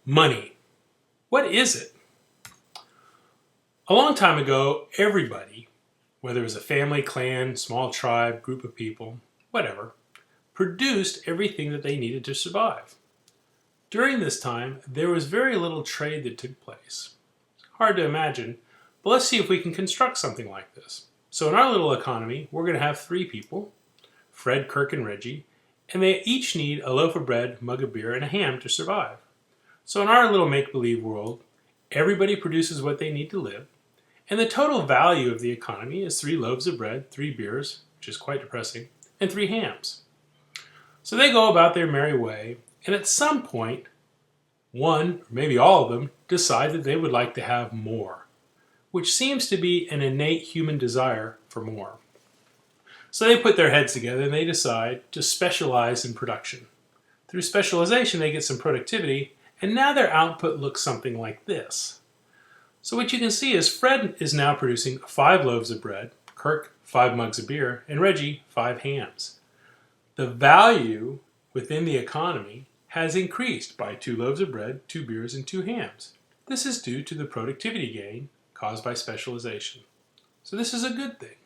Money. What is it? A long time ago, everybody, whether it was a family, clan, small tribe, group of people, whatever, produced everything that they needed to survive. During this time, there was very little trade that took place. Hard to imagine, but let's see if we can construct something like this. So in our little economy, we're going to have three people, Fred, Kirk, and Reggie, and they each need a loaf of bread, mug of beer, and a ham to survive. So in our little make-believe world, everybody produces what they need to live, and the total value of the economy is 3 loaves of bread, 3 beers, which is quite depressing, and 3 hams. So they go about their merry way, and at some point, one, or maybe all of them, decide that they would like to have more, which seems to be an innate human desire for more. So they put their heads together and they decide to specialize in production. Through specialization, they get some productivity, and now their output looks something like this. So what you can see is Fred is now producing 5 loaves of bread, Kirk 5 mugs of beer, and Reggie 5 hams. The value within the economy has increased by 2 loaves of bread, 2 beers, and 2 hams. This is due to the productivity gain caused by specialization. So this is a good thing.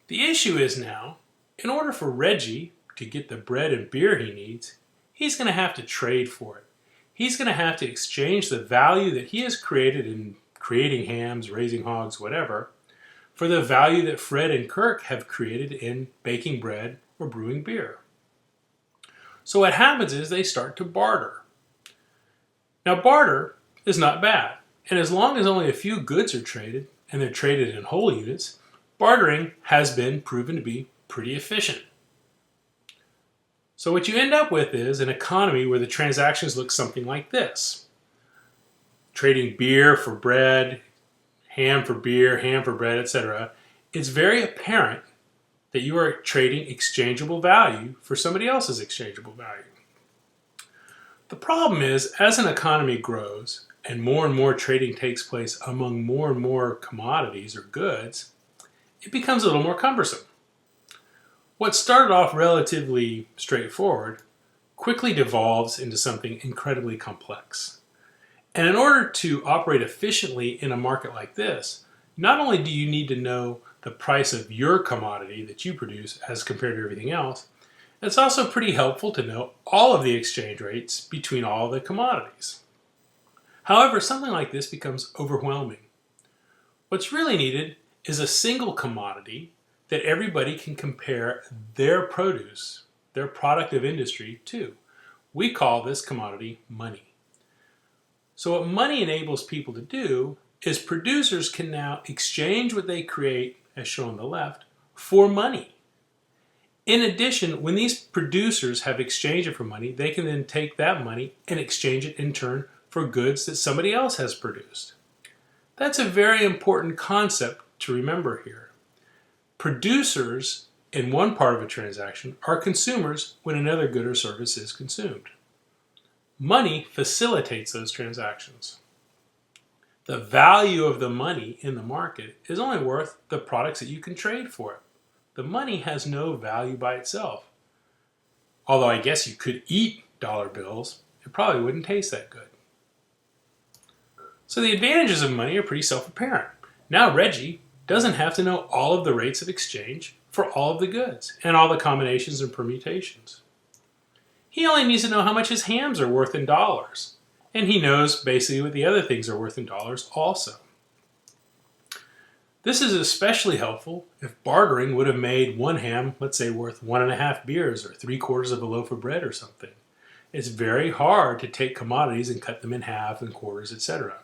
The issue is now, in order for Reggie to get the bread and beer he needs, he's going to have to trade for it. He's going to have to exchange the value that he has created in creating hams, raising hogs, whatever, for the value that Fred and Kirk have created in baking bread or brewing beer. So what happens is they start to barter. Now barter is not bad, and as long as only a few goods are traded, and they're traded in whole units, bartering has been proven to be pretty efficient. So what you end up with is an economy where the transactions look something like this. Trading beer for bread, ham for beer, ham for bread, etc. It's very apparent that you are trading exchangeable value for somebody else's exchangeable value. The problem is, as an economy grows and more trading takes place among more and more commodities or goods, it becomes a little more cumbersome. What started off relatively straightforward quickly devolves into something incredibly complex. And in order to operate efficiently in a market like this, not only do you need to know the price of your commodity that you produce as compared to everything else, it's also pretty helpful to know all of the exchange rates between all the commodities. However, something like this becomes overwhelming. What's really needed is a single commodity that everybody can compare their produce, their product of industry to. We call this commodity money. So what money enables people to do is producers can now exchange what they create, as shown on the left, for money. In addition, when these producers have exchanged it for money, they can then take that money and exchange it in turn for goods that somebody else has produced. That's a very important concept to remember here. Producers in one part of a transaction are consumers when another good or service is consumed. Money facilitates those transactions. The value of the money in the market is only worth the products that you can trade for it. The money has no value by itself. Although I guess you could eat dollar bills, it probably wouldn't taste that good. So the advantages of money are pretty self-apparent. Now Reggie doesn't have to know all of the rates of exchange for all of the goods and all the combinations and permutations. He only needs to know how much his hams are worth in dollars, and he knows basically what the other things are worth in dollars also. This is especially helpful if bartering would have made one ham, let's say, worth 1.5 beers or 3/4 of a loaf of bread or something. It's very hard to take commodities and cut them in half and quarters, etc.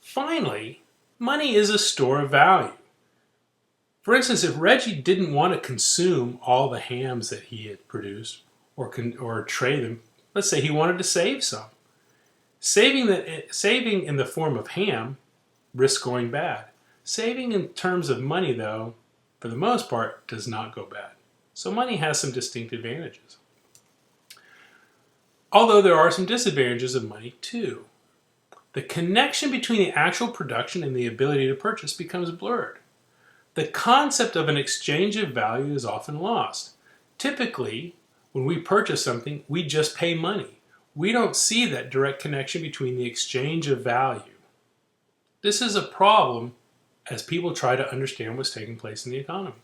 Finally, money is a store of value. For instance, if Reggie didn't want to consume all the hams that he had produced or trade them, let's say he wanted to save some. Saving in the form of ham risks going bad. Saving in terms of money, though, for the most part, does not go bad. So money has some distinct advantages. Although there are some disadvantages of money too. The connection between the actual production and the ability to purchase becomes blurred. The concept of an exchange of value is often lost. Typically, when we purchase something, we just pay money. we don't see that direct connection between the exchange of value. This is a problem as people try to understand what's taking place in the economy.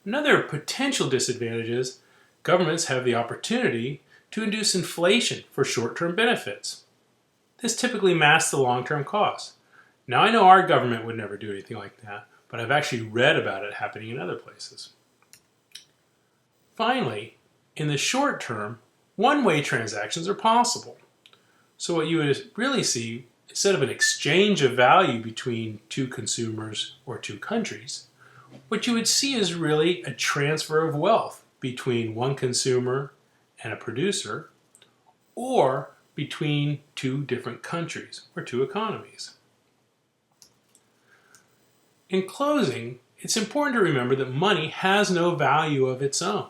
Another potential disadvantage is governments have the opportunity to induce inflation for short-term benefits. This typically masks the long-term costs. Now, I know our government would never do anything like that, but I've actually read about it happening in other places. Finally, in the short term, one-way transactions are possible. So what you would really see, instead of an exchange of value between two consumers or two countries, what you would see is really a transfer of wealth between one consumer and a producer, or between two different countries or two economies. In closing, it's important to remember that money has no value of its own.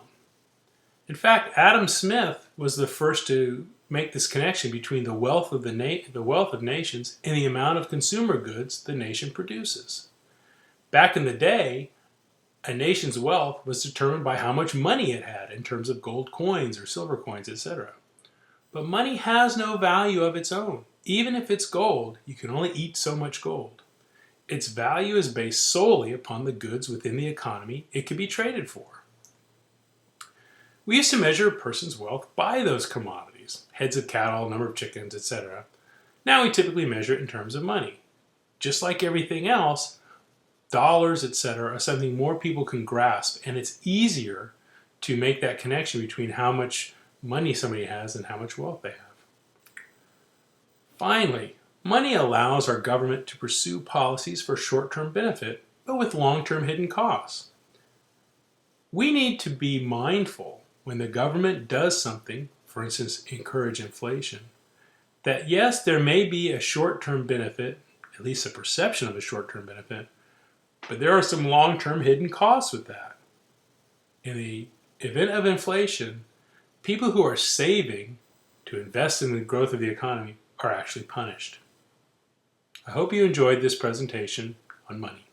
In fact, Adam Smith was the first to make this connection between the wealth of nations and the amount of consumer goods the nation produces. Back in the day, a nation's wealth was determined by how much money it had in terms of gold coins or silver coins, etc. But money has no value of its own. Even if it's gold, you can only eat so much gold. Its value is based solely upon the goods within the economy it can be traded for. We used to measure a person's wealth by those commodities, heads of cattle, number of chickens, etc. Now we typically measure it in terms of money. Just like everything else, dollars, etc. are something more people can grasp, and it's easier to make that connection between how much money somebody has and how much wealth they have. Finally, money allows our government to pursue policies for short-term benefit, but with long-term hidden costs. We need to be mindful when the government does something, for instance, encourage inflation, that yes, there may be a short-term benefit, at least a perception of a short-term benefit, but there are some long-term hidden costs with that. In the event of inflation, people who are saving to invest in the growth of the economy are actually punished. I hope you enjoyed this presentation on money.